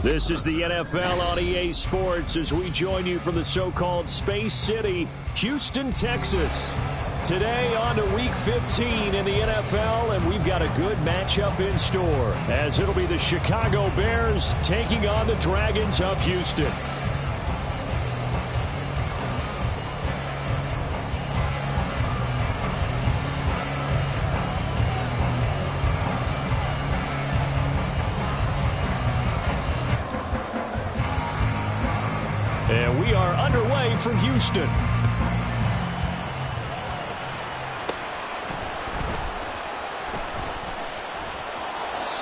This is the NFL on EA Sports as we join you from the so-called Space City, Houston, Texas. Today on to Week 15 in the NFL, and we've got a good matchup in store as it'll be the Chicago Bears taking on the Dragons of Houston. And we are underway from Houston.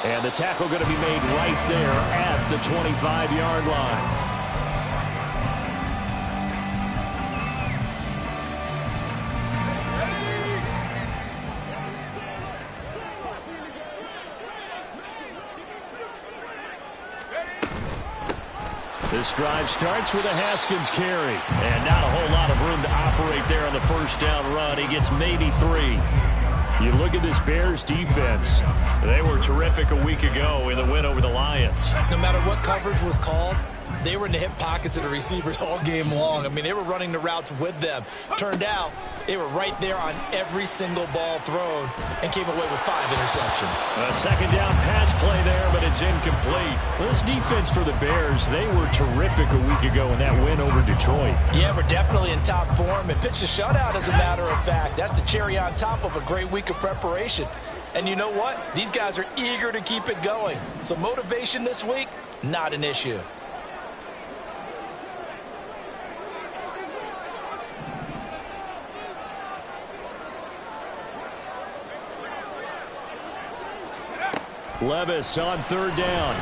And the tackle going to be made right there at the 25-yard line. This drive starts with a Haskins carry. And not a whole lot of room to operate there on the first down run. He gets maybe 3. You look at this Bears defense. They were terrific a week ago in the win over the Lions. No matter what coverage was called, they were in the hip pockets of the receivers all game long. I mean, they were running the routes with them. Turned out, they were right there on every single ball thrown and came away with 5 interceptions. A second down pass play there, but it's incomplete. This defense for the Bears, they were terrific a week ago in that win over Detroit. Yeah, we're definitely in top form and pitched a shutout, as a matter of fact. That's the cherry on top of a great week of preparation. And you know what? These guys are eager to keep it going. So motivation this week, not an issue. Levis on third down.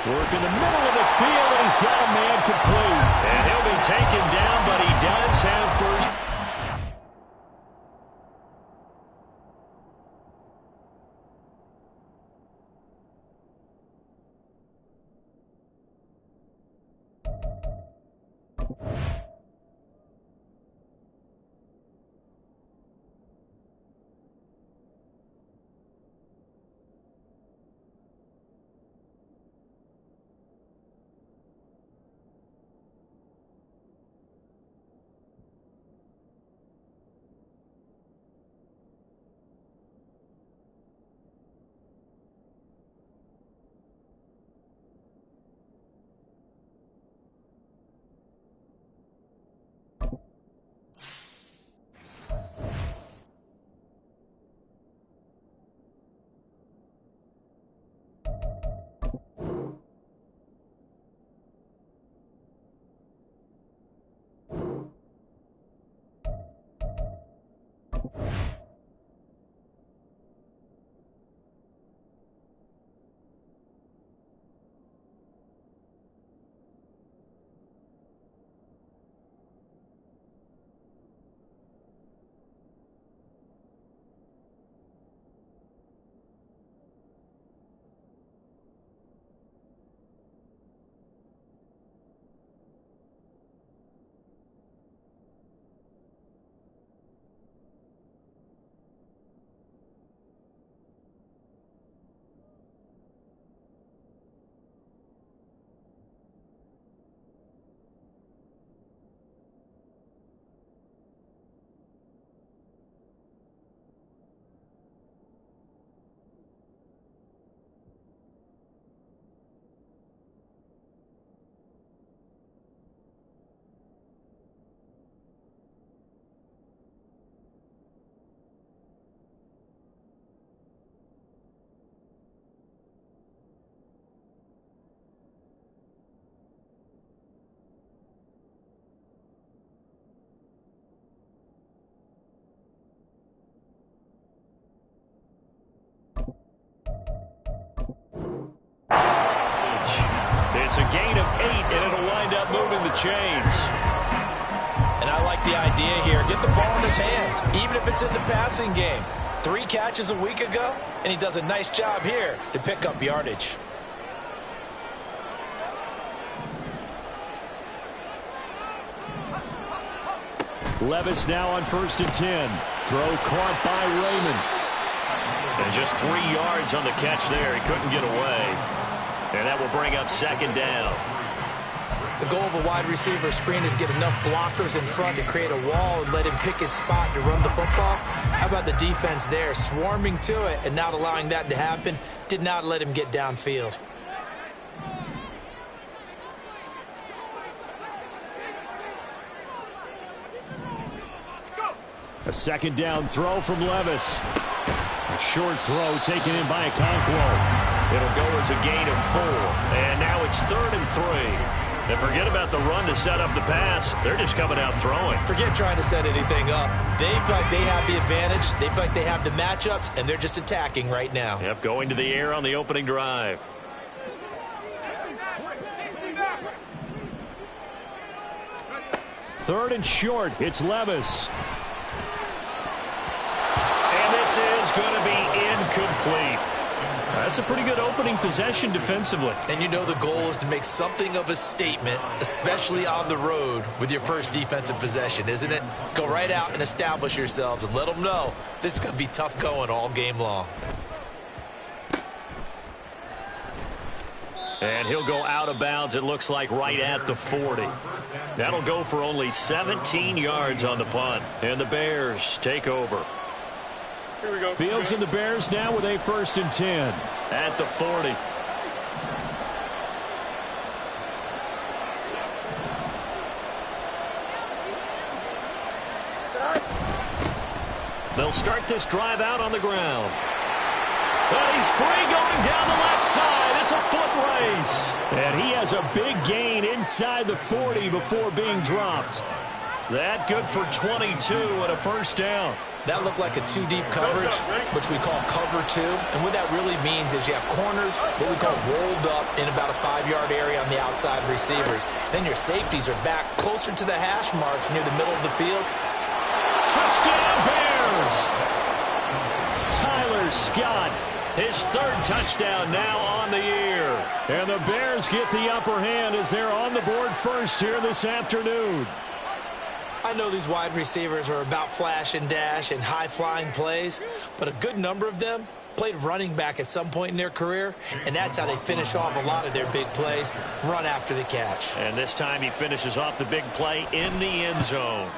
Work in the middle of the field, and he's got a man complete. And he'll be taken down, but he does have first. It's a gain of 8, and it'll wind up moving the chains. And I like the idea here. Get the ball in his hands, even if it's in the passing game. 3 catches a week ago, and he does a nice job here to pick up yardage. Levis now on 1st and 10. Throw caught by Raymond. And just 3 yards on the catch there. He couldn't get away. And that will bring up second down. The goal of a wide receiver screen is get enough blockers in front to create a wall and let him pick his spot to run the football. How about the defense there, swarming to it and not allowing that to happen? Did not let him get downfield. A second down throw from Levis. A short throw taken in by Okonkwo. It'll go as a gain of 4. And now it's 3rd and 3. And forget about the run to set up the pass. They're just coming out throwing. Forget trying to set anything up. They feel like they have the advantage. They feel like they have the matchups, and they're just attacking right now. Yep, going to the air on the opening drive. Third and short. It's Levis. And this is going to be incomplete. That's a pretty good opening possession defensively. And you know the goal is to make something of a statement, especially on the road with your first defensive possession, isn't it? Go right out and establish yourselves and let them know this is going to be tough going all game long. And he'll go out of bounds, it looks like, right at the 40. That'll go for only 17 yards on the punt. And the Bears take over. Here we go. Fields and the Bears now with a 1st and 10 at the 40. They'll start this drive out on the ground. But he's free going down the left side. It's a foot race. And he has a big gain inside the 40 before being dropped. That good for 22 and a 1st down. That looked like a 2-deep coverage, which we call cover 2. And what that really means is you have corners, what we call rolled up in about a 5-yard area on the outside receivers. Then your safeties are back closer to the hash marks near the middle of the field. Touchdown Bears! Tyler Scott, his 3rd touchdown now on the year. And the Bears get the upper hand as they're on the board first here this afternoon. I know these wide receivers are about flash and dash and high-flying plays, but a good number of them played running back at some point in their career, and that's how they finish off a lot of their big plays, run after the catch. And this time he finishes off the big play in the end zone.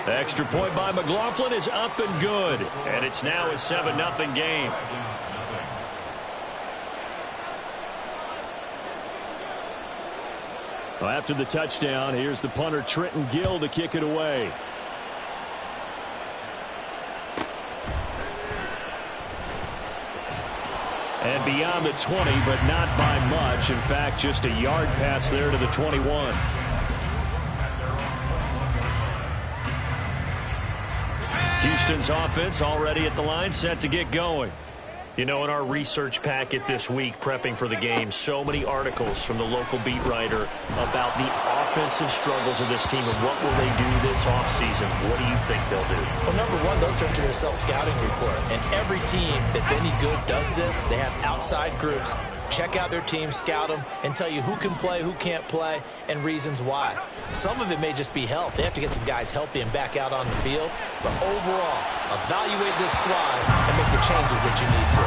The extra point by McLaughlin is up and good, and it's now a 7-0 game. Well, after the touchdown, here's the punter Trenton Gill to kick it away. And beyond the 20, but not by much. In fact, just a yard pass there to the 21. Houston's offense already at the line, set to get going. You know, in our research packet this week, prepping for the game, so many articles from the local beat writer about the offensive struggles of this team and what will they do this offseason. What do you think they'll do? Well, number one, they'll turn to their self-scouting report. And every team that's any good does this. They have outside groups. Check out their team, scout them, and tell you who can play, who can't play, and reasons why. Some of it may just be health. They have to get some guys healthy and back out on the field. But overall, evaluate this squad and make the changes that you need to.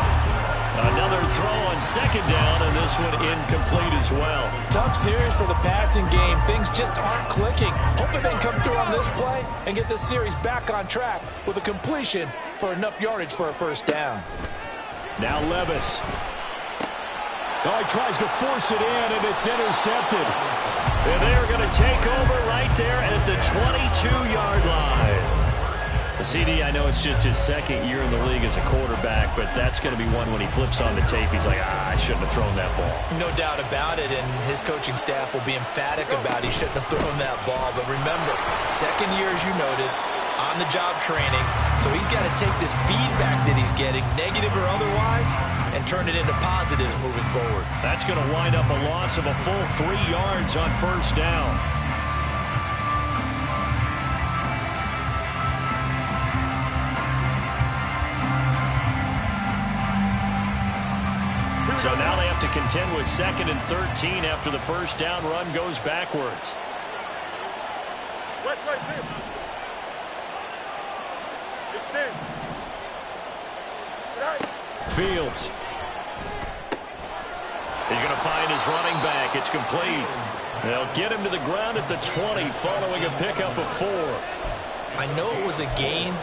Another throw on second down, and this one incomplete as well. Tough series for the passing game. Things just aren't clicking. Hoping they can come through on this play and get this series back on track with a completion for enough yardage for a 1st down. Now Levis. Oh, he tries to force it in, and it's intercepted. And they're going to take over right there at the 22-yard line. The CD, I know it's just his 2nd year in the league as a quarterback, but that's going to be one when he flips on the tape. He's like, I shouldn't have thrown that ball. No doubt about it, and his coaching staff will be emphatic about he shouldn't have thrown that ball. But remember, 2nd year, as you noted, on-the-job training. So he's got to take this feedback that he's getting, negative or otherwise, and turn it into positives moving forward. That's going to wind up a loss of a full 3 yards on 1st down. So now they have to contend with 2nd and 13 after the 1st down run goes backwards. Fields. He's going to find his running back. It's complete. They'll get him to the ground at the 20 following a pickup of 4. I know it was a gain,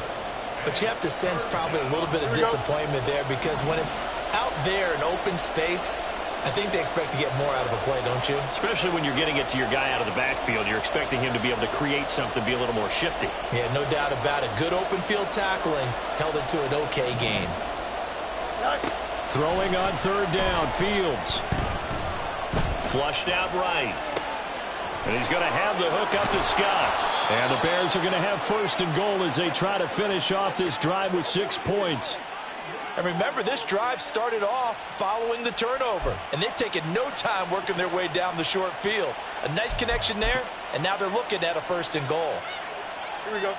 but you have to sense probably a little bit of disappointment there because when it's out there in open space, I think they expect to get more out of a play, don't you? Especially when you're getting it to your guy out of the backfield. You're expecting him to be able to create something, be a little more shifty. Yeah, no doubt about it. Good open field tackling held it to an okay gain. Throwing on 3rd down, Fields. Flushed out right. And he's going to have the hook up to Scott. And the Bears are going to have 1st and goal as they try to finish off this drive with 6 points. And remember, this drive started off following the turnover, and they've taken no time working their way down the short field. A nice connection there, and now they're looking at a 1st and goal. Here we go.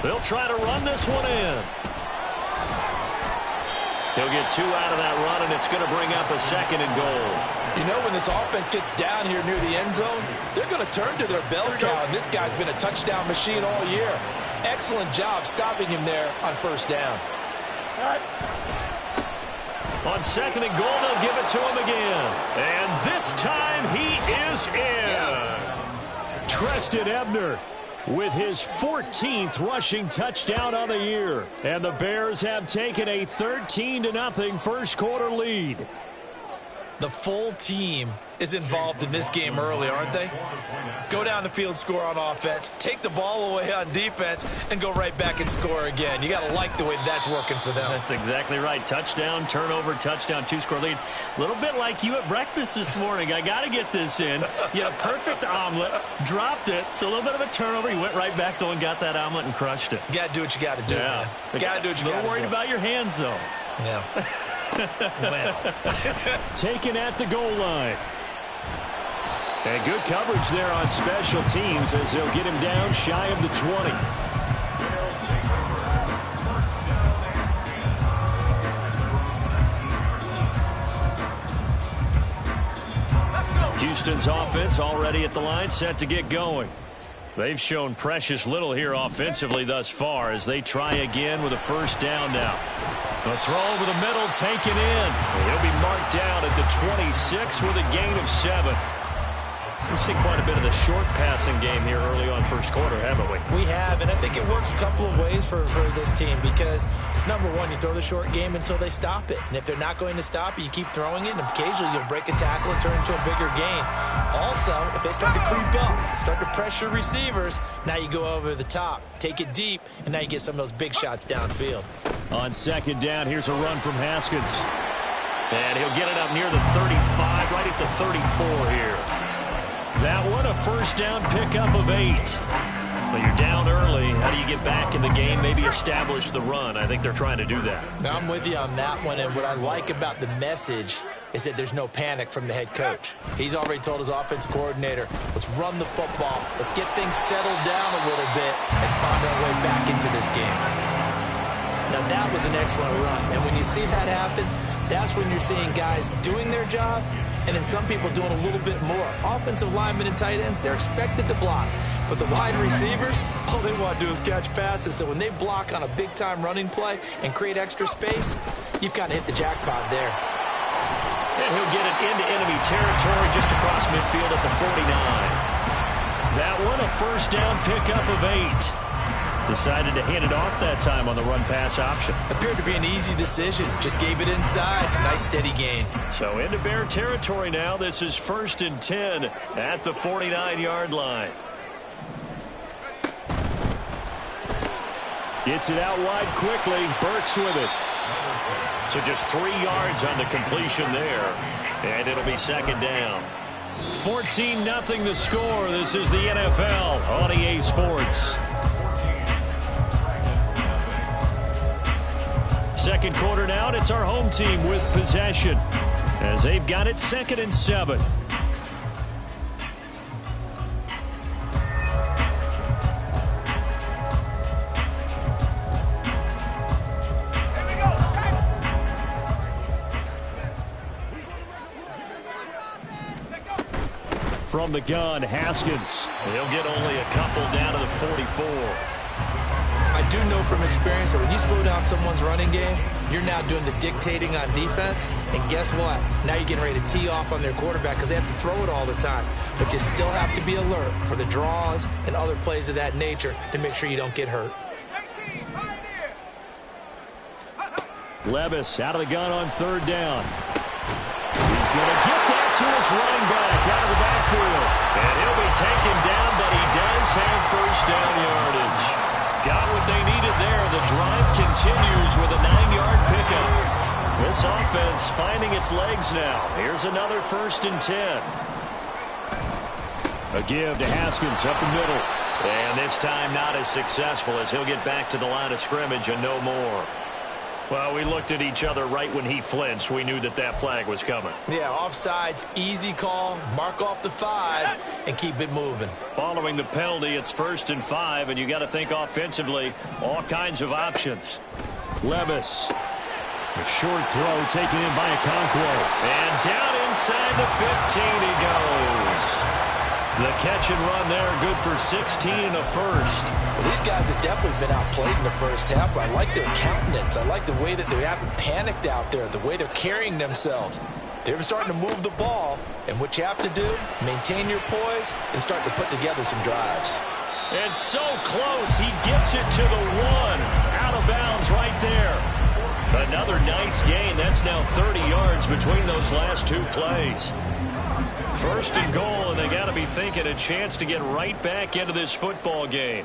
They'll try to run this one in. He'll get 2 out of that run, and it's going to bring up a 2nd and goal. You know, when this offense gets down here near the end zone, they're going to turn to their bell cow, and this guy's been a touchdown machine all year. Excellent job stopping him there on 1st down. On 2nd and goal, they'll give it to him again. And this time he is in. Yes. Treston Ebner with his 14th rushing touchdown on the year. And the Bears have taken a 13-0 first quarter lead. The full team is involved in this game early, aren't they? Go down the field, score on offense, take the ball away on defense, and go right back and score again. You got to like the way that's working for them. That's exactly right. Touchdown, turnover, touchdown, 2-score lead. A little bit like you at breakfast this morning. I got to get this in. You had a perfect omelet, dropped it, so a little bit of a turnover. You went right back, though, and got that omelet and crushed it. You got to do what you got to do, man. You got to do what you got to do. A little worried about your hands, though. Yeah. Well. Taken at the goal line. And good coverage there on special teams as they'll get him down shy of the 20. Houston's offense already at the line, set to get going. They've shown precious little here offensively thus far as they try again with a 1st down now. The throw over the middle taken in. He'll be marked down at the 26 with a gain of 7. We've seen quite a bit of the short passing game here early on first quarter, haven't we? We have, and I think it works a couple of ways for this team because, number one, you throw the short game until they stop it. And if they're not going to stop it, you keep throwing it, and occasionally you'll break a tackle and turn it into a bigger gain. Also, if they start to creep up, start to pressure receivers, now you go over the top, take it deep, and now you get some of those big shots downfield. On 2nd down, here's a run from Haskins. And he'll get it up near the 35, right at the 34 here. That one, a 1st down pickup of 8. But you're down early. How do you get back in the game, maybe establish the run? I think they're trying to do that. Now, I'm with you on that one, and what I like about the message is that there's no panic from the head coach. He's already told his offensive coordinator, let's run the football, let's get things settled down a little bit and find our way back into this game. Now, that was an excellent run, and when you see that happen, that's when you're seeing guys doing their job and then some people doing a little bit more. Offensive linemen and tight ends, they're expected to block. But the wide receivers, all they want to do is catch passes. So when they block on a big-time running play and create extra space, you've kind of hit the jackpot there. And he'll get it into enemy territory just across midfield at the 49. That one, a 1st down pickup of 8. Decided to hand it off that time on the run-pass option. Appeared to be an easy decision. Just gave it inside. Nice steady gain. So into Bear territory now. This is 1st and 10 at the 49-yard line. Gets it out wide quickly. Burks with it. So just 3 yards on the completion there. And it'll be 2nd down. 14-0 the score. This is the NFL on EA Sports. Second quarter now, and it's our home team with possession as they've got it 2nd and 7. From the gun, Haskins. He'll get only a couple down to the 44. I I do know from experience that when you slow down someone's running game, you're now doing the dictating on defense. And guess what? Now you're getting ready to tee off on their quarterback because they have to throw it all the time. But you still have to be alert for the draws and other plays of that nature to make sure you don't get hurt. Levis out of the gun on third down. He's going to get that to his running back out of the backfield. And he'll be taken down, but he does have first down yardage. Got what they needed there. The drive continues with a 9-yard pickup. This offense finding its legs now. Here's another 1st and 10. A give to Haskins up the middle. And this time not as successful as he'll get back to the line of scrimmage and no more. Well, we looked at each other right when he flinched. We knew that that flag was coming. Yeah, offsides, easy call, mark off the 5, and keep it moving. Following the penalty, it's 1st and 5, and you got to think offensively, all kinds of options. Levis, a short throw taken in by Okonkwo. And down inside the 15 he goes. The catch and run there, good for 16 and a first. Well, these guys have definitely been outplayed in the first half. I like their countenance. I like the way that they haven't panicked out there, the way they're carrying themselves. They're starting to move the ball, and what you have to do, maintain your poise and start to put together some drives. And so close, he gets it to the 1. Out of bounds right there. Another nice gain. That's now 30 yards between those last 2 plays. 1st and goal, and they got to be thinking a chance to get right back into this football game.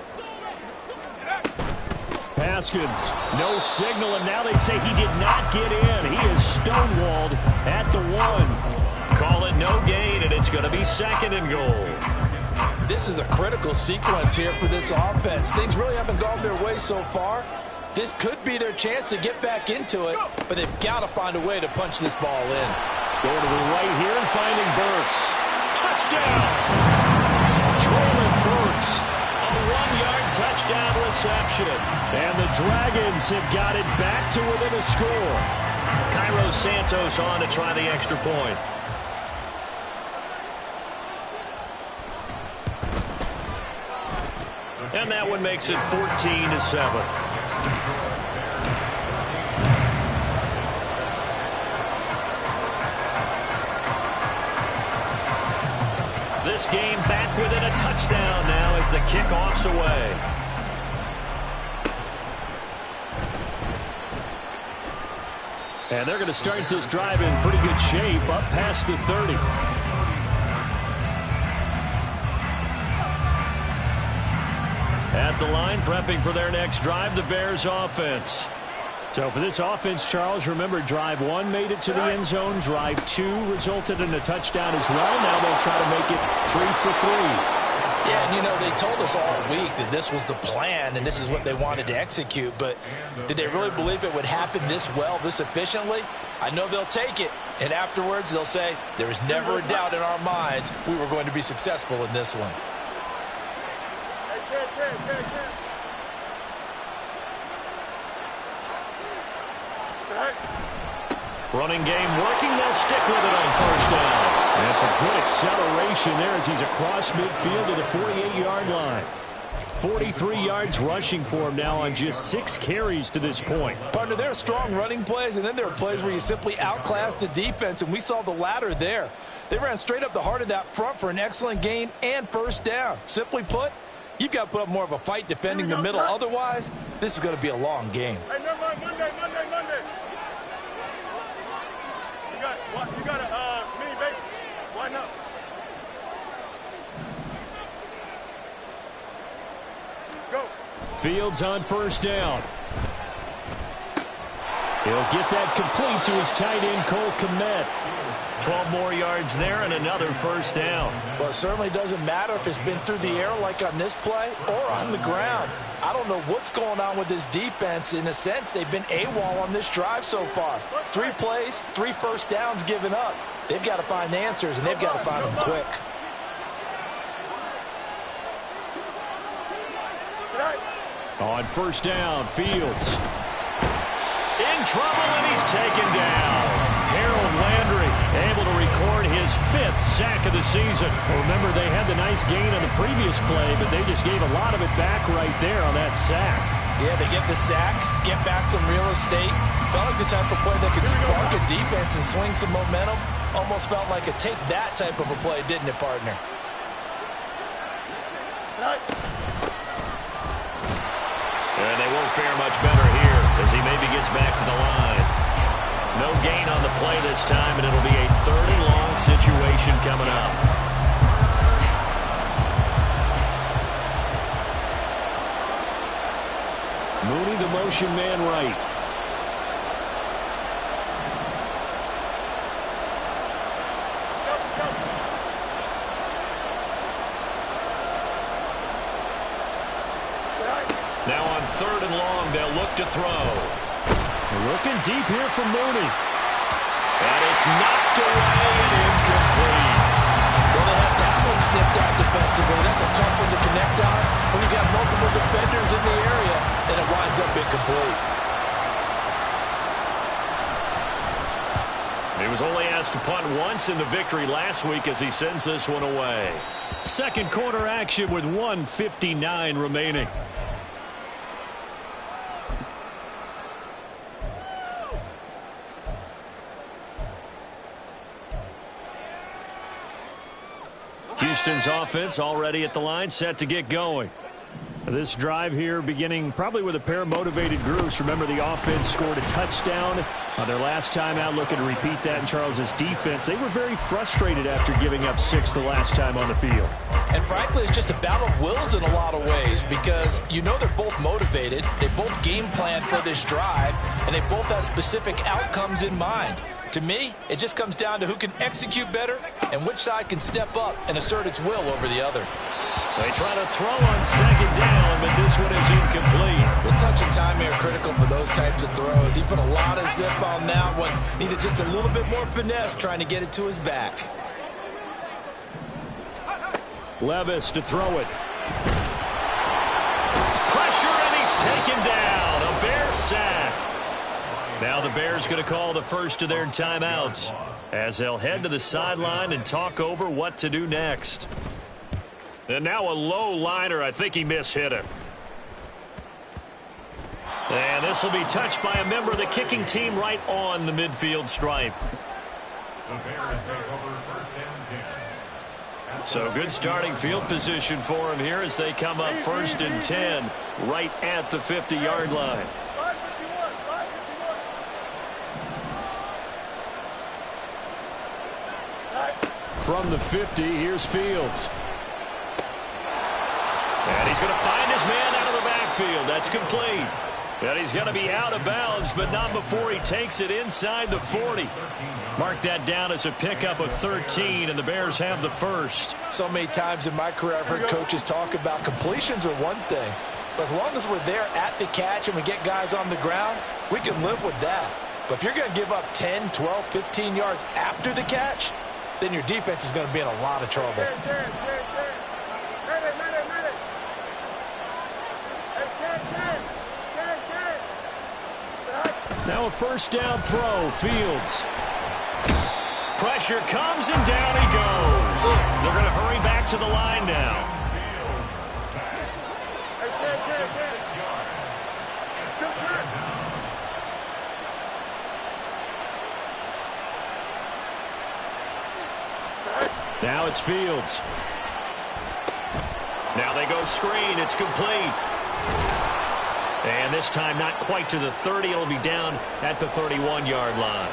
Haskins, no signal, and now they say he did not get in. He is stonewalled at the 1. Call it no gain, and it's going to be 2nd and goal. This is a critical sequence here for this offense. Things really haven't gone their way so far. This could be their chance to get back into it, but they've got to find a way to punch this ball in. Going to the right here and finding Burks. Touchdown! Traylon Burks. A 1-yard touchdown reception. And the Dragons have got it back to within a score. Cairo Santos on to try the extra point. And that one makes it 14-7. This game back within a touchdown now as the kickoff's away. And they're going to start this drive in pretty good shape, up past the 30. At the line, prepping for their next drive, the Bears offense. So for this offense, Charles, remember, drive 1 made it to the end zone. Drive 2 resulted in a touchdown as well. Now they'll try to make it 3 for 3. Yeah, and you know, they told us all week that this was the plan and this is what they wanted to execute. But did they really believe it would happen this well, this efficiently? I know they'll take it. And afterwards, they'll say, there was never a doubt in our minds we were going to be successful in this one. Running game working. They'll stick with it on 1st down. That's a good acceleration there as he's across midfield to the 48-yard line. 43 yards rushing for him now on just 6 carries to this point. Partner, there are strong running plays, and then there are plays where you simply outclass the defense, and we saw the latter there. They ran straight up the heart of that front for an excellent gain and 1st down. Simply put, you've got to put up more of a fight defending the middle. Otherwise, this is going to be a long game. Hey, never mind. Monday. You got a mini base. Why not? Go. Fields on 1st down. He'll get that complete to his tight end, Cole Kmet. 12 more yards there and another 1st down. Well, it certainly doesn't matter if it's been through the air like on this play or on the ground. I don't know what's going on with this defense. In a sense, they've been AWOL on this drive so far. 3 plays, 3 1st downs given up. They've got to find answers, and they've got to find them quick. On 1st down, Fields. In trouble, and he's taken down. Harold Landry able to record his 5th sack of the season. Remember, they had the nice gain on the previous play, but they just gave a lot of it back right there on that sack. Yeah, they get the sack, get back some real estate. Felt like the type of play that could spark a defense and swing some momentum. Almost felt like a take that type of a play, didn't it, partner? And they won't fare much better here as he maybe gets back to the line. No gain on the play this time, and it'll be a 30-long situation coming up. Mooney, the motion man right. Now on 3rd and long, they'll look to throw. Looking deep here for Mooney. And it's knocked away and incomplete. Well, they had that one snipped out defensively. That's a tough one to connect on when you got multiple defenders in the area, and it winds up incomplete. He was only asked to punt once in the victory last week as he sends this one away. Second quarter action with 1:59 remaining. Houston's offense already at the line, set to get going. This drive here beginning probably with a pair of motivated groups. Remember, the offense scored a touchdown on their last time out. Looking to repeat that in Charles's defense. They were very frustrated after giving up 6 the last time on the field. And frankly, it's just a battle of wills in a lot of ways because you know they're both motivated. They both game plan for this drive, and they both have specific outcomes in mind. To me, it just comes down to who can execute better and which side can step up and assert its will over the other. They try to throw on 2nd down, but this one is incomplete. The touch and time here critical for those types of throws. He put a lot of zip on that one. Needed just a little bit more finesse trying to get it to his back. Levis to throw it. Pressure, and he's taken down. A Bear sack. Now the Bears going to call the first of their timeouts as they'll head to the sideline and talk over what to do next. And now a low liner. I think he mishit him. And this will be touched by a member of the kicking team right on the midfield stripe. The Bears take over 1st and 10. So good starting field position for him here as they come up 1st and 10 right at the 50-yard line. From the 50, here's Fields. And he's going to find his man out of the backfield. That's complete. And he's going to be out of bounds, but not before he takes it inside the 40. Mark that down as a pickup of 13, and the Bears have the first. So many times in my career I've heard coaches talk about completions are one thing. But as long as we're there at the catch and we get guys on the ground, we can live with that. But if you're going to give up 10, 12, 15 yards after the catch, then your defense is going to be in a lot of trouble. Now a 1st down throw. Fields. Pressure comes and down he goes. They're going to hurry back to the line now. Now it's Fields. Now they go screen. It's complete. And this time not quite to the 30. It'll be down at the 31-yard line.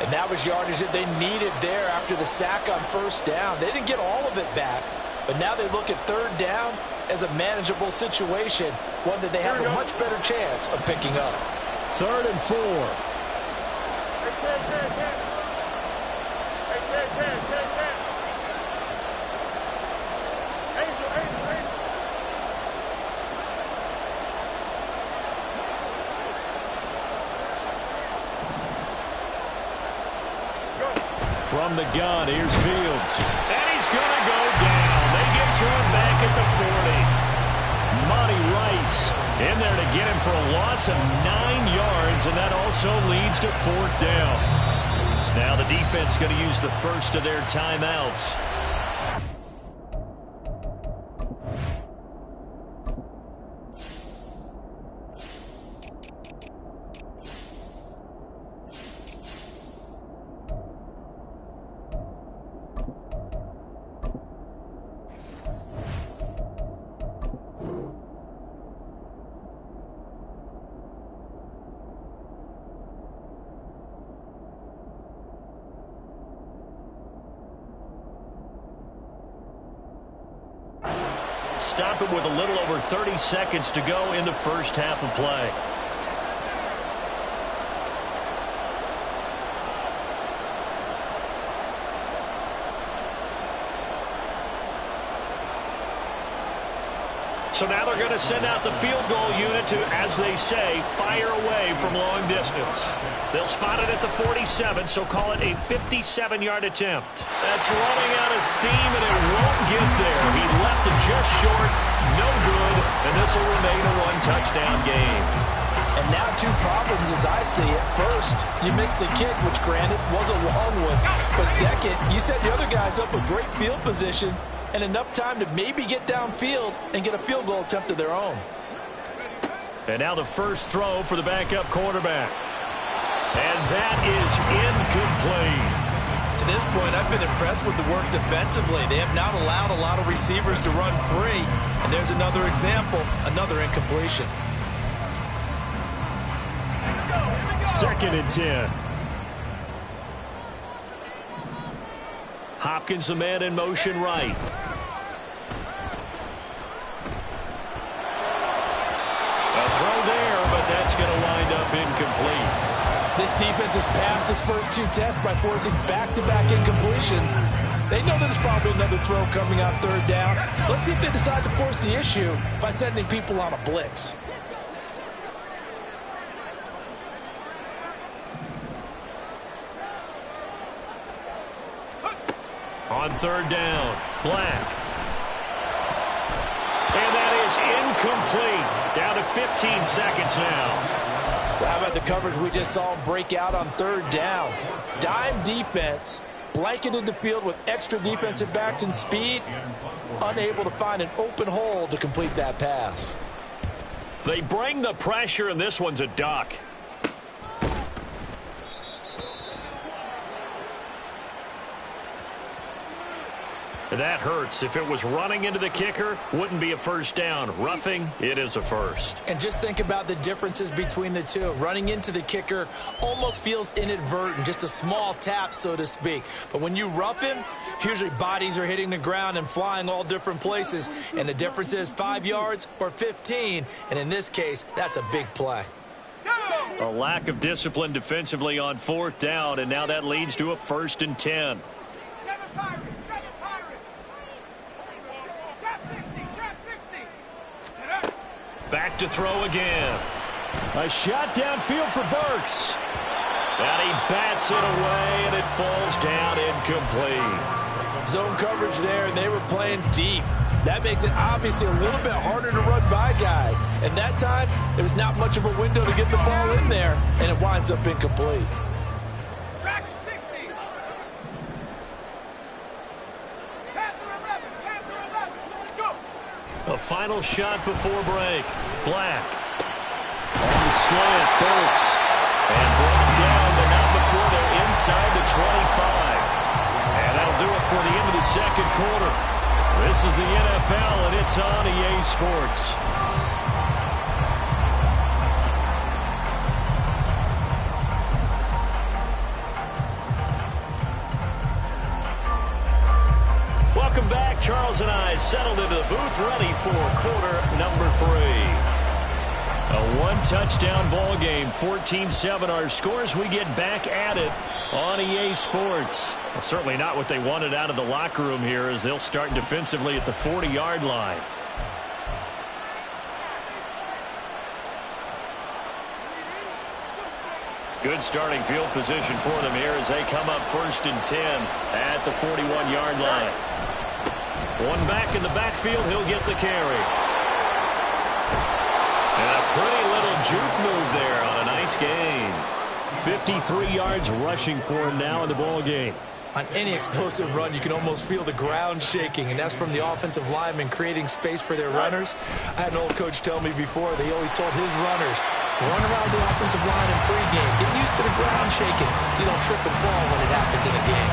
And that was yardage that they needed there after the sack on 1st down. They didn't get all of it back, but now they look at 3rd down as a manageable situation, one that they have a much better chance of picking up. 3rd and 4. From the gun, here's Fields. And he's going to go down. They get to him back at the 40. Monty Rice in there to get him for a loss of 9 yards, and that also leads to 4th down. Now the defense going to use the first of their timeouts. stop it with a little over 30 seconds to go in the first half of play. So now they're going to send out the field goal unit to, as they say, fire away from long distance. They'll spot it at the 47, so call it a 57-yard attempt. That's running out of steam, and it won't get there. He left it just short, no good, and this will remain a one-touchdown game. And now two problems as I see it. First, you missed the kick, which granted was a long one. But second, you set the other guys up a great field position and enough time to maybe get downfield and get a field goal attempt of their own. And now the first throw for the backup quarterback. And that is incomplete. To this point, I've been impressed with the work defensively. They have not allowed a lot of receivers to run free. And there's another example, another incompletion. 2nd and 10. Hopkins, the man in motion right. A throw there, but that's going to wind up incomplete. This defense has passed its first two tests by forcing back-to-back incompletions. They know there's probably another throw coming on 3rd down. Let's see if they decide to force the issue by sending people on a blitz. On 3rd down, Black. And that is incomplete. Down to 15 seconds now. Well, how about the coverage we just saw break out on 3rd down? Dime defense, blanketed the field with extra defensive backs and speed, unable to find an open hole to complete that pass. They bring the pressure, and this one's a duck. That hurts. If it was running into the kicker, wouldn't be a first down. Roughing, it is a first. And just think about the differences between the two. Running into the kicker almost feels inadvertent, just a small tap, so to speak. But when you rough him, usually bodies are hitting the ground and flying all different places. And the difference is 5 yards or 15. And in this case, that's a big play. A lack of discipline defensively on 4th down, and now that leads to a 1st and 10. Back to throw again. A shot downfield for Burks. And he bats it away, and it falls down incomplete. Zone coverage there, and they were playing deep. That makes it obviously a little bit harder to run by guys. And that time, there was not much of a window to get the ball in there, and it winds up incomplete. A final shot before break. Black. On the slant, Burks. And brought down, but not before they're inside the 25. And that'll do it for the end of the 2nd quarter. This is the NFL, and it's on EA Sports. Welcome back. Charles and I settled into the booth, ready for quarter number 3. A one-touchdown ball game, 14-7 our scores. We get back at it on EA Sports. Well, certainly not what they wanted out of the locker room here, as they'll start defensively at the 40-yard line. Good starting field position for them here as they come up 1st and 10 at the 41-yard line. One back in the backfield, he'll get the carry. And a pretty little juke move there on a nice gain. 53 yards rushing for him now in the ball game. On any explosive run, you can almost feel the ground shaking, and that's from the offensive linemen creating space for their runners. I had an old coach tell me before, they always told his runners, run around the offensive line in pregame. Get used to the ground shaking so you don't trip and fall when it happens in a game.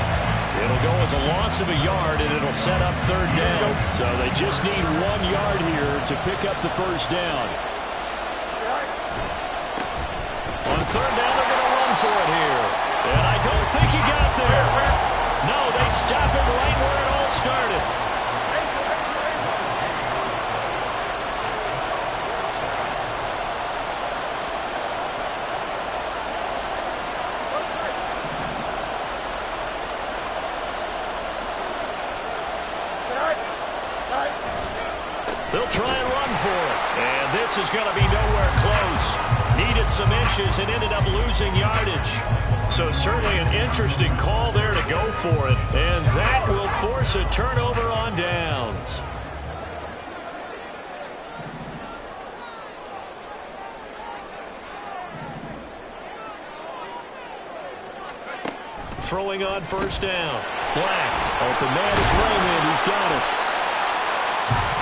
It'll go as a loss of a yard, and it'll set up 3rd down. So they just need 1 yard here to pick up the 1st down. On 3rd down, they're going to run for it here. And I don't think he got there. No, they stop him right where it all started. They'll try and run for it. And this is going to be nowhere close. Needed some inches and ended up losing yardage. So certainly an interesting call there to go for it. And that will force a turnover on downs. Throwing on first down. Black. Open man is Raymond. He's got it.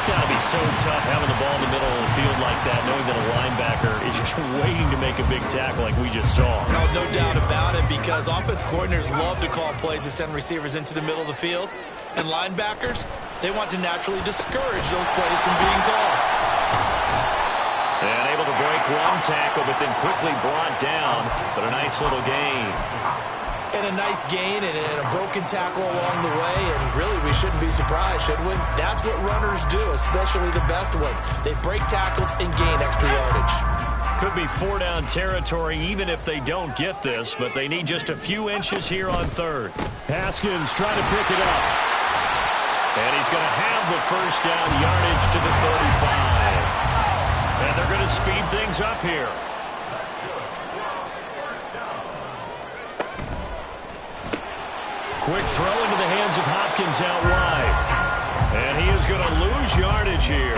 It's got to be so tough having the ball in the middle of the field like that, knowing that a linebacker is just waiting to make a big tackle like we just saw. No doubt about it, because offense coordinators love to call plays to send receivers into the middle of the field. And linebackers, they want to naturally discourage those plays from being called. And able to break one tackle, but then quickly brought down. But a nice little gain. And a nice gain and a broken tackle along the way, and really we shouldn't be surprised, should we? That's what runners do, especially the best ones. They break tackles and gain extra yardage. Could be 4-down territory even if they don't get this, but they need just a few inches here on third. Haskins trying to pick it up. And he's going to have the first down yardage to the 35. And they're going to speed things up here. Quick throw into the hands of Hopkins out wide. And he is going to lose yardage here.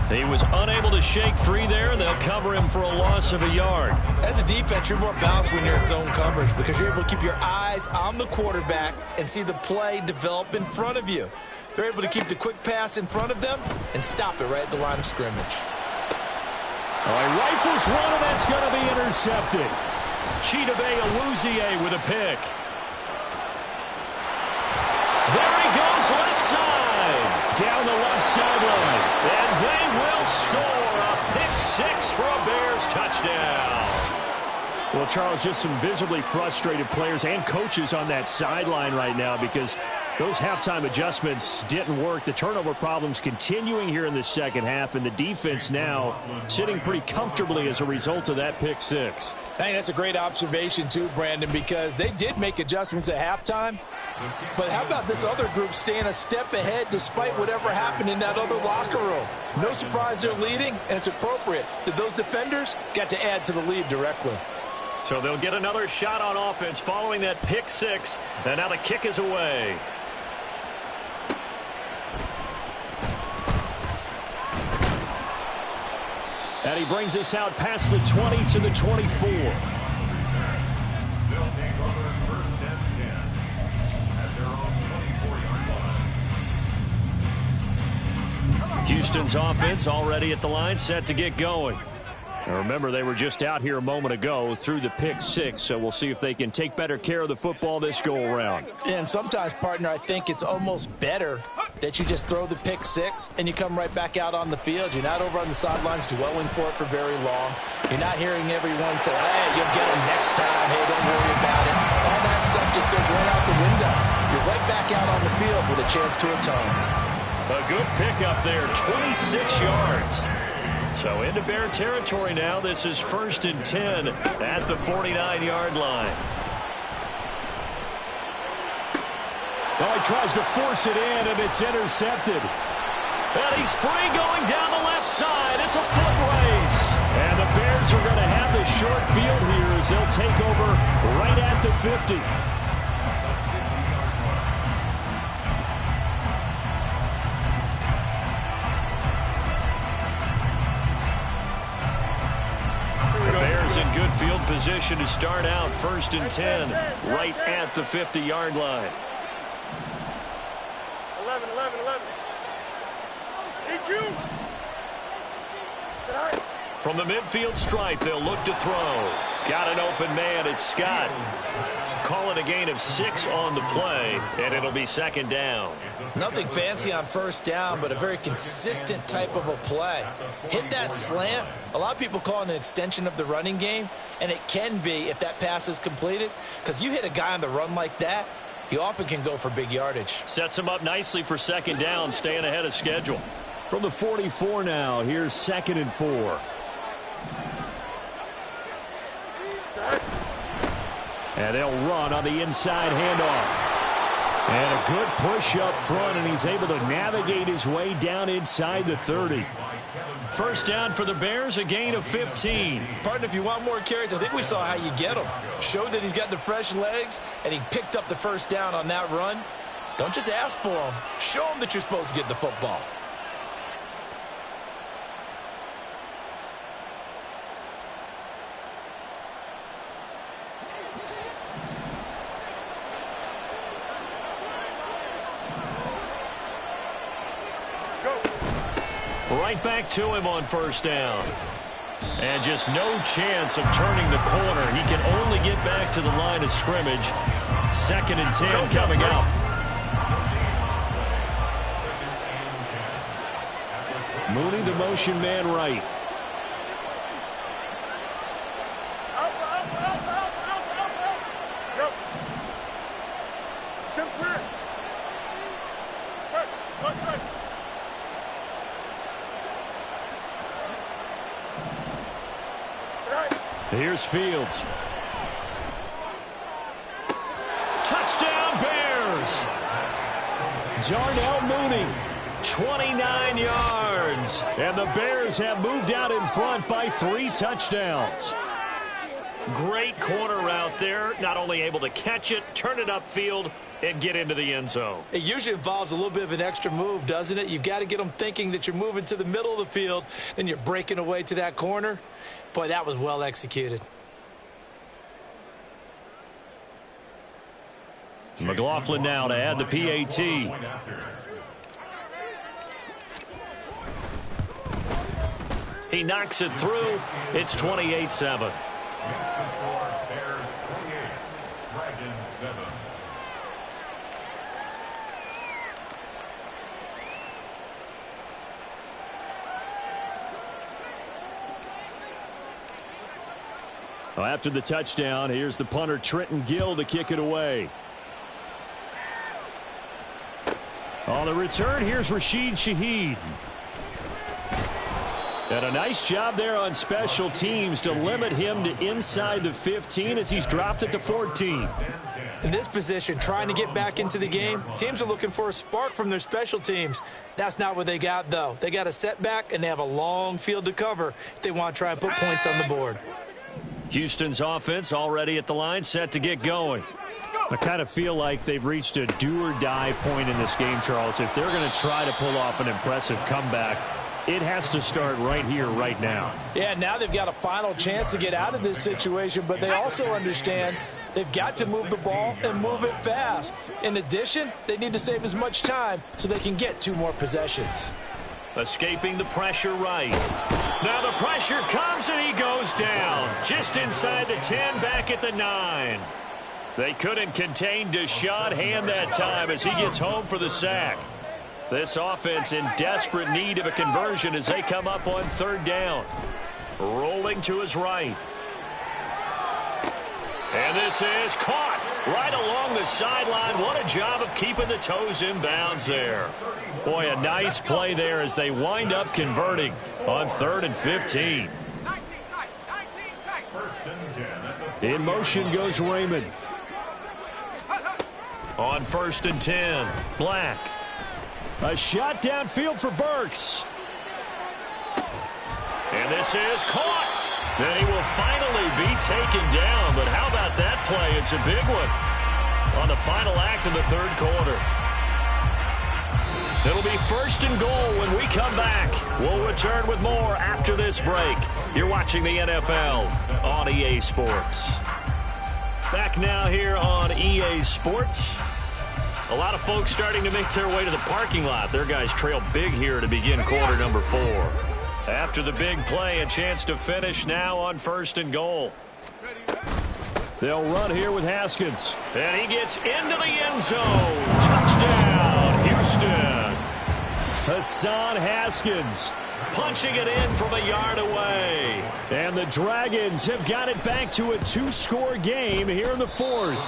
He was unable to shake free there, and they'll cover him for a loss of a yard. As a defense, you're more balanced when you're in zone coverage because you're able to keep your eyes on the quarterback and see the play develop in front of you. They're able to keep the quick pass in front of them and stop it right at the line of scrimmage. He rifles one, and that's going to be intercepted. Chidobe Awuzie with a pick. There he goes, left side. Down the left sideline. And they will score a pick-6 for a Bears touchdown. Well, Charles, just some visibly frustrated players and coaches on that sideline right now because those halftime adjustments didn't work. The turnover problems continuing here in the second half, and the defense now sitting pretty comfortably as a result of that pick-6. I think that's a great observation too, Brandon, because they did make adjustments at halftime. But how about this other group staying a step ahead despite whatever happened in that other locker room? No surprise they're leading, and it's appropriate that those defenders got to add to the lead directly. So they'll get another shot on offense following that pick-6, and now the kick is away. And he brings us out past the 20 to the 24. They'll take over first and 10 at their own 24-yard line. Houston's offense already at the line, set to get going. Now remember, they were just out here a moment ago through the pick-6, so we'll see if they can take better care of the football this go-around. And sometimes, partner, I think it's almost better that you just throw the pick-6 and you come right back out on the field. You're not over on the sidelines dwelling for it for very long. You're not hearing everyone say, hey, you'll get them next time. Hey, don't worry about it. All that stuff just goes right out the window. You're right back out on the field with a chance to atone. A good pickup there, 26 yards. So into Bear territory now. This is 1st and 10 at the 49-yard line. Well, he tries to force it in, and it's intercepted. And he's free going down the left side. It's a foot race. And the Bears are going to have the short field here as they'll take over right at the 50. In good field position to start out 1st and 10 right at the 50-yard line. 11. EQ. From the midfield stripe, they'll look to throw. Got an open man. It's Scott. Call it a gain of 6 on the play, and it'll be 2nd down. Nothing fancy on first down, but a very consistent type of a play. Hit that slant. A lot of people call it an extension of the running game, and it can be if that pass is completed, because you hit a guy on the run like that, you often can go for big yardage. Sets him up nicely for 2nd down, staying ahead of schedule. From the 44 now, here's 2nd and 4. And they'll run on the inside handoff. And a good push up front, and he's able to navigate his way down inside the 30. First down for the Bears, a gain of 15. Partner, if you want more carries, I think we saw how you get him. Showed that he's got the fresh legs, and he picked up the first down on that run. Don't just ask for him. Show him that you're supposed to get the football. Right back to him on first down. And just no chance of turning the corner. He can only get back to the line of scrimmage. 2nd and 10 coming up. Mooney, the motion man right. Here's Fields. Touchdown Bears! Darnell Mooney, 29 yards. And the Bears have moved out in front by 3 touchdowns. Great corner route there. Not only able to catch it, turn it upfield, and get into the end zone. It usually involves a little bit of an extra move, doesn't it? You've got to get them thinking that you're moving to the middle of the field, then you're breaking away to that corner. Boy, that was well executed. McLaughlin now to add the PAT. He knocks it through. It's 28-7. Next to score, Bears 28, Dragons 7. Well, after the touchdown, here's the punter Trenton Gill to kick it away. On the return, here's Rashid Shaheed. And a nice job there on special teams to limit him to inside the 15 as he's dropped it to 14. In this position, trying to get back into the game, teams are looking for a spark from their special teams. That's not what they got, though. They got a setback, and they have a long field to cover if they want to try and put points on the board. Houston's offense already at the line, set to get going. I kind of feel like they've reached a do-or-die point in this game, Charles. If they're going to try to pull off an impressive comeback, it has to start right here, right now. Yeah, now they've got a final chance to get out of this situation, but they also understand they've got to move the ball and move it fast. In addition, they need to save as much time so they can get 2 more possessions. Escaping the pressure right. Now the pressure comes and he goes down. Just inside the 10, back at the 9. They couldn't contain Deshaun Hand that time as he gets home for the sack. This offense in desperate need of a conversion as they come up on 3rd down. Rolling to his right. And this is caught right along the sideline. What a job of keeping the toes in bounds there. Boy, a nice play there as they wind up converting on 3rd and 15. In motion goes Raymond. On 1st and 10, Black. A shot downfield for Burks. And this is caught. Then he will finally be taken down. But how about that play? It's a big one on the final act of the 3rd quarter. It'll be 1st and goal when we come back. We'll return with more after this break. You're watching the NFL on EA Sports. Back now here on EA Sports. A lot of folks starting to make their way to the parking lot. Their guys trail big here to begin quarter number 4. After the big play, a chance to finish now on 1st and goal. They'll run here with Haskins. And he gets into the end zone. Touchdown, Houston. Hassan Haskins punching it in from a yard away. And the Dragons have got it back to a 2-score game here in the 4th.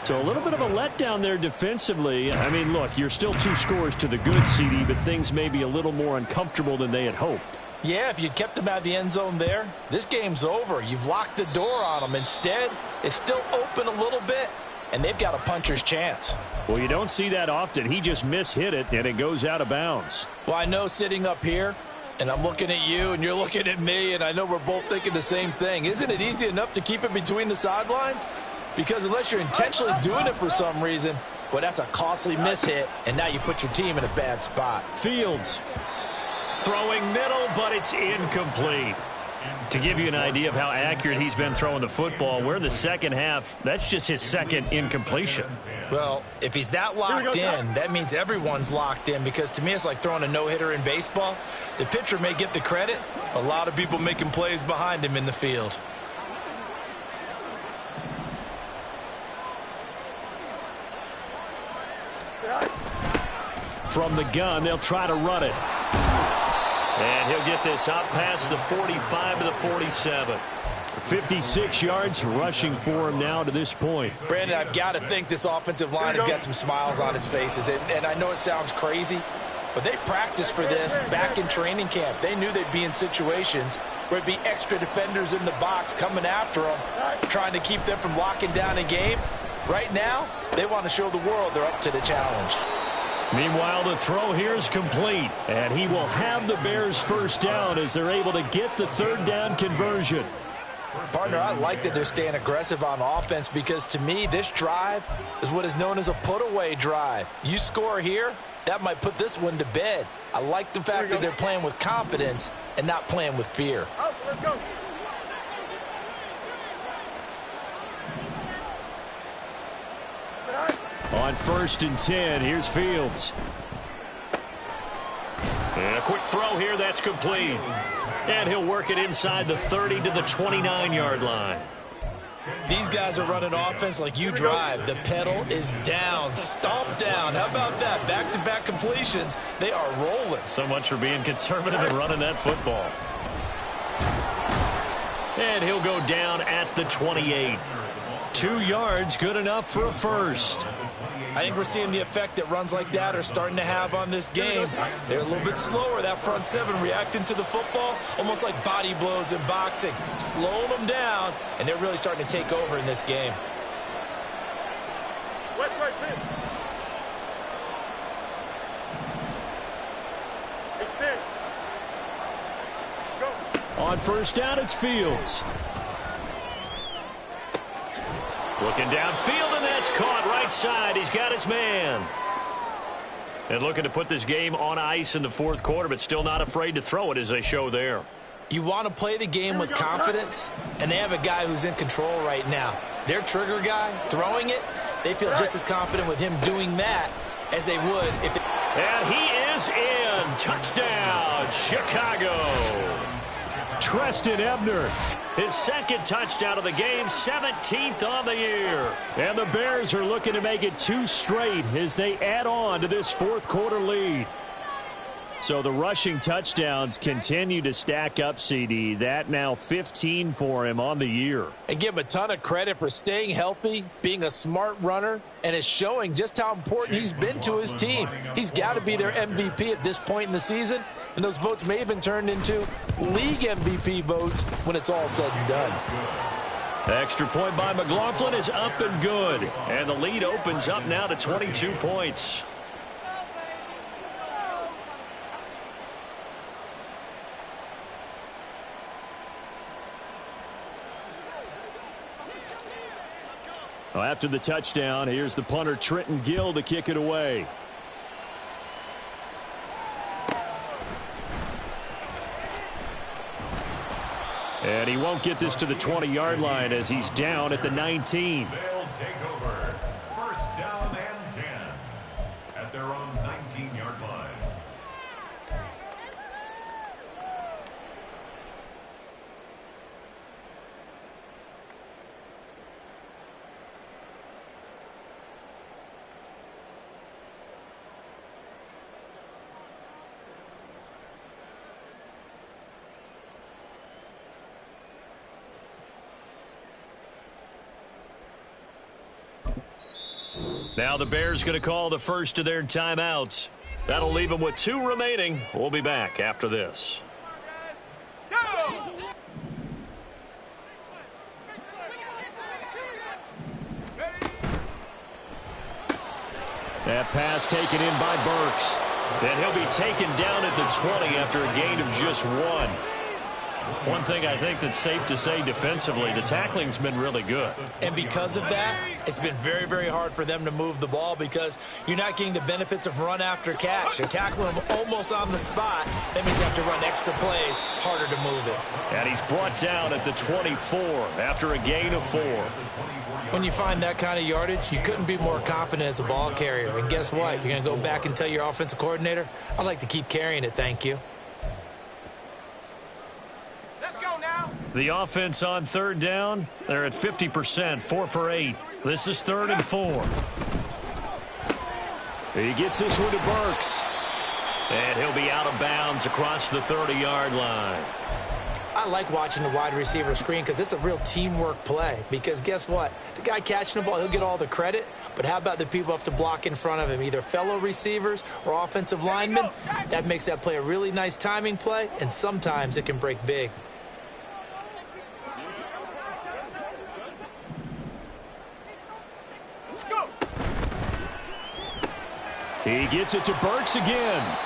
So a little bit of a letdown there defensively. I mean, look, you're still 2 scores to the good, CD, but things may be a little more uncomfortable than they had hoped. Yeah, if you'd kept them out of the end zone there, this game's over. You've locked the door on them. Instead, it's still open a little bit. and they've got a puncher's chance. Well, you don't see that often. He just mishit it, and it goes out of bounds. Well, I know sitting up here, and I'm looking at you, and you're looking at me, and I know we're both thinking the same thing. Isn't it easy enough to keep it between the sidelines? Because unless you're intentionally doing it for some reason, well, that's a costly mishit, and now you put your team in a bad spot. Fields throwing middle, but it's incomplete. To give you an idea of how accurate he's been throwing the football, we're in the second half. That's just his second incompletion. Well, if he's that locked in, that means everyone's locked in, because to me it's like throwing a no-hitter in baseball. The pitcher may get the credit, a lot of people making plays behind him in the field. From the gun, they'll try to run it. And he'll get this out past the 45 to the 47. 56 yards rushing for him now to this point. Brandon, I've got to think this offensive line has got some smiles on its faces. And I know it sounds crazy, but they practiced for this back in training camp. They knew they'd be in situations where it'd be extra defenders in the box coming after them, trying to keep them from locking down a game. Right now, they want to show the world they're up to the challenge. Meanwhile, the throw here is complete, and he will have the Bears first down as they're able to get the third down conversion. Partner, I like that they're staying aggressive on offense, because to me, this drive is what is known as a put-away drive. You score here, that might put this one to bed. I like the fact that they're playing with confidence and not playing with fear. Let's go. On 1st and 10, here's Fields. And a quick throw here, that's complete. And he'll work it inside the 30 to the 29-yard line. These guys are running offense like you drive. The pedal is down, stomp down. How about that? Back-to-back completions. They are rolling. So much for being conservative and running that football. And he'll go down at the 28. 2 yards, good enough for a first. I think we're seeing the effect that runs like that are starting to have on this game. They're a little bit slower, that front seven, reacting to the football, almost like body blows in boxing, slowing them down, and they're really starting to take over in this game. West right pitch. Extend. Go. On 1st down, it's Fields. Looking downfield, and that's caught right side. He's got his man. And looking to put this game on ice in the 4th quarter, but still not afraid to throw it as they show there. You want to play the game with confidence, and they have a guy who's in control right now. Their trigger guy, throwing it, they feel just as confident with him doing that as they would if it... And he is in. Touchdown, Chicago. Treston Ebner, his second touchdown of the game, 17th on the year. And the Bears are looking to make it 2 straight as they add on to this 4th quarter lead. So the rushing touchdowns continue to stack up, CD. That now 15 for him on the year. And give him a ton of credit for staying healthy, being a smart runner, and is showing just how important he's been to his team. He's got to be their MVP at this point in the season. And those votes may have been turned into league MVP votes when it's all said and done. The extra point by McLaughlin is up and good. And the lead opens up now to 22 points. Well, after the touchdown, here's the punter Trenton Gill to kick it away. And he won't get this to the 20-yard line as he's down at the 19. They'll take over 1st down and 10 at their own 19-yard line. Now the Bears going to call the first of their timeouts. That'll leave them with 2 remaining. We'll be back after this. That pass taken in by Burks. And he'll be taken down at the 20 after a gain of just 1. One thing I think that's safe to say defensively, the tackling's been really good. And because of that, it's been very, very hard for them to move the ball because you're not getting the benefits of run after catch. They're tackling them almost on the spot. That means you have to run extra plays, harder to move it. And he's brought down at the 24 after a gain of 4. When you find that kind of yardage, you couldn't be more confident as a ball carrier. And guess what? You're going to go back and tell your offensive coordinator, I'd like to keep carrying it, thank you. The offense on 3rd down, they're at 50%, 4 for 8. This is 3rd and 4. He gets this one to Burks. And he'll be out of bounds across the 30-yard line. I like watching the wide receiver screen because it's a real teamwork play. Because guess what? The guy catching the ball, he'll get all the credit. But how about the people up to block in front of him, either fellow receivers or offensive linemen? That makes that play a really nice timing play, and sometimes it can break big. He gets it to Burks again.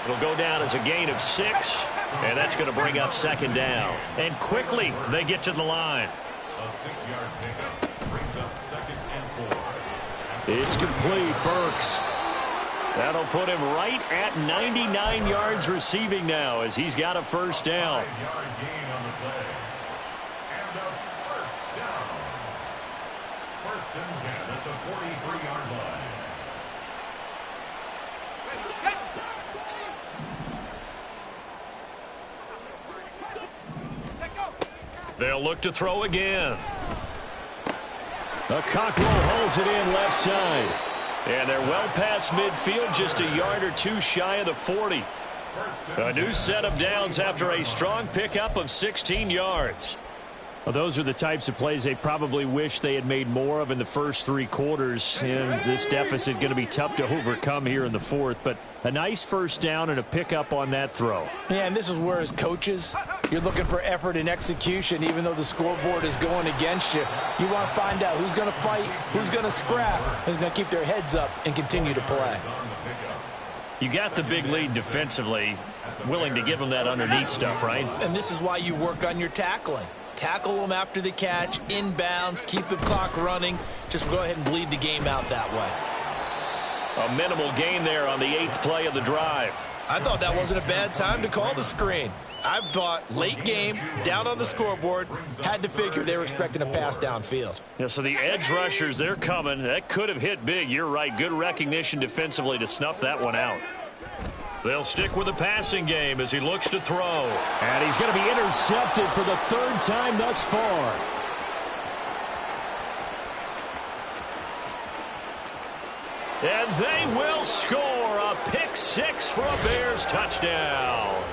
It'll go down as a gain of 6, and that's going to bring up 2nd down. And quickly, they get to the line. A 6-yard pickup brings up 2nd and 4. It's complete, Burks. That'll put him right at 99 yards receiving now as he's got a 1st down. 5-yard gain on the play. And a 1st down. 1st and 10 at the 43-yard line. They'll look to throw again. The Cockrell holds it in left side. And they're well past midfield, just a yard or 2 shy of the 40. A new set of downs after a strong pickup of 16 yards. Well, those are the types of plays they probably wish they had made more of in the first 3 quarters. And this deficit going to be tough to overcome here in the 4th. But a nice 1st down and a pickup on that throw. Yeah, and this is where as coaches, you're looking for effort and execution even though the scoreboard is going against you. You want to find out who's going to fight, who's going to scrap, who's going to keep their heads up and continue to play. You got the big lead defensively, willing to give them that underneath stuff, right? And this is why you work on your tackling. Tackle them after the catch, inbounds, keep the clock running. Just go ahead and bleed the game out that way. A minimal gain there on the 8th play of the drive. I thought that wasn't a bad time to call the screen. I thought late game, down on the scoreboard, had to figure they were expecting a pass downfield. Yeah, so the edge rushers, they're coming. That could have hit big. You're right. Good recognition defensively to snuff that one out. They'll stick with the passing game as he looks to throw. And he's going to be intercepted for the 3rd time thus far. And they will score a pick 6 for a Bears touchdown.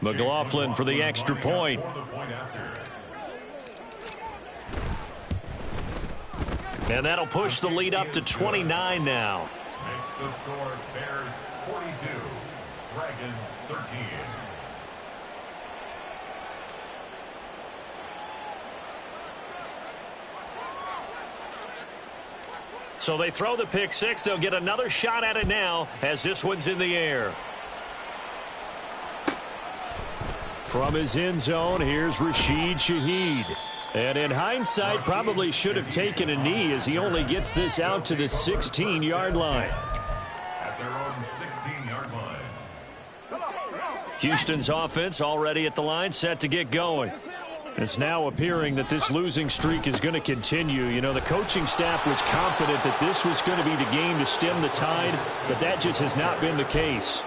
McLaughlin for the extra point. And that'll push the lead up to 29 now. Makes the score Bears 42, Dragons 13. So they throw the pick 6. They'll get another shot at it now as this one's in the air. From his end zone, here's Rashid Shaheed. And in hindsight, probably should have taken a knee as he only gets this out to the 16-yard line. At their own 16-yard line. Houston's offense already at the line, set to get going. It's now appearing that this losing streak is going to continue. You know, the coaching staff was confident that this was going to be the game to stem the tide, but that just has not been the case.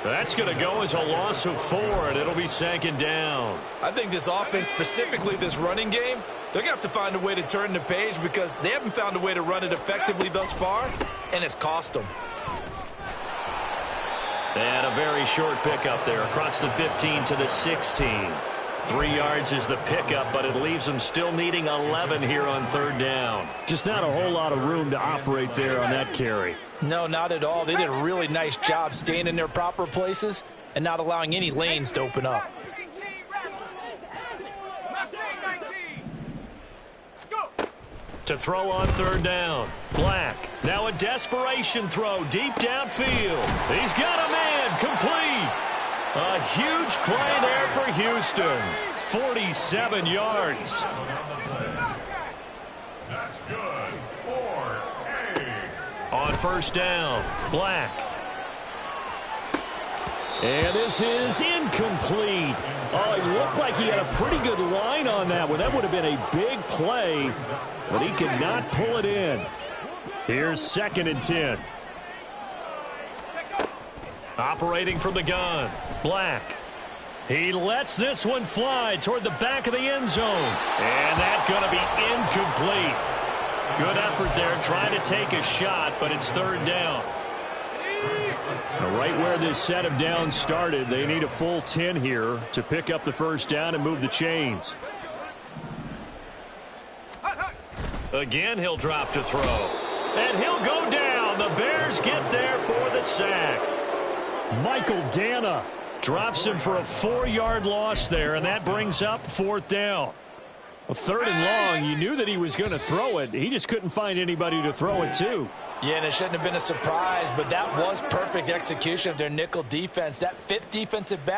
That's going to go as a loss of 4, and it'll be 2nd down. I think this offense, specifically this running game, they're going to have to find a way to turn the page because they haven't found a way to run it effectively thus far, and it's cost them. And a very short pickup there across the 15 to the 16. 3 yards is the pickup, but it leaves them still needing 11 here on third down. Just not a whole lot of room to operate there on that carry. No, not at all. They did a really nice job staying in their proper places and not allowing any lanes to open up. To throw on third down. Black. Now a desperation throw deep downfield. He's got a man. Complete. A huge play there for Houston. 47 yards. That's good. 4-8. On first down. Black. And this is incomplete. Oh, it looked like he had a pretty good line on that one. That would have been a big play, but he could not pull it in. Here's 2nd and 10. Operating from the gun. Black. He lets this one fly toward the back of the end zone. And that's going to be incomplete. Good effort there trying to take a shot, but it's third down. Right where this set of downs started, they need a full 10 here to pick up the first down and move the chains. Again, he'll drop to throw. And he'll go down. The Bears get there for the sack. Michael Dana drops him for a 4-yard loss there, and that brings up 4th down. A 3rd and long, you knew that he was going to throw it. He just couldn't find anybody to throw it to. Yeah, and it shouldn't have been a surprise, but that was perfect execution of their nickel defense. That 5th defensive back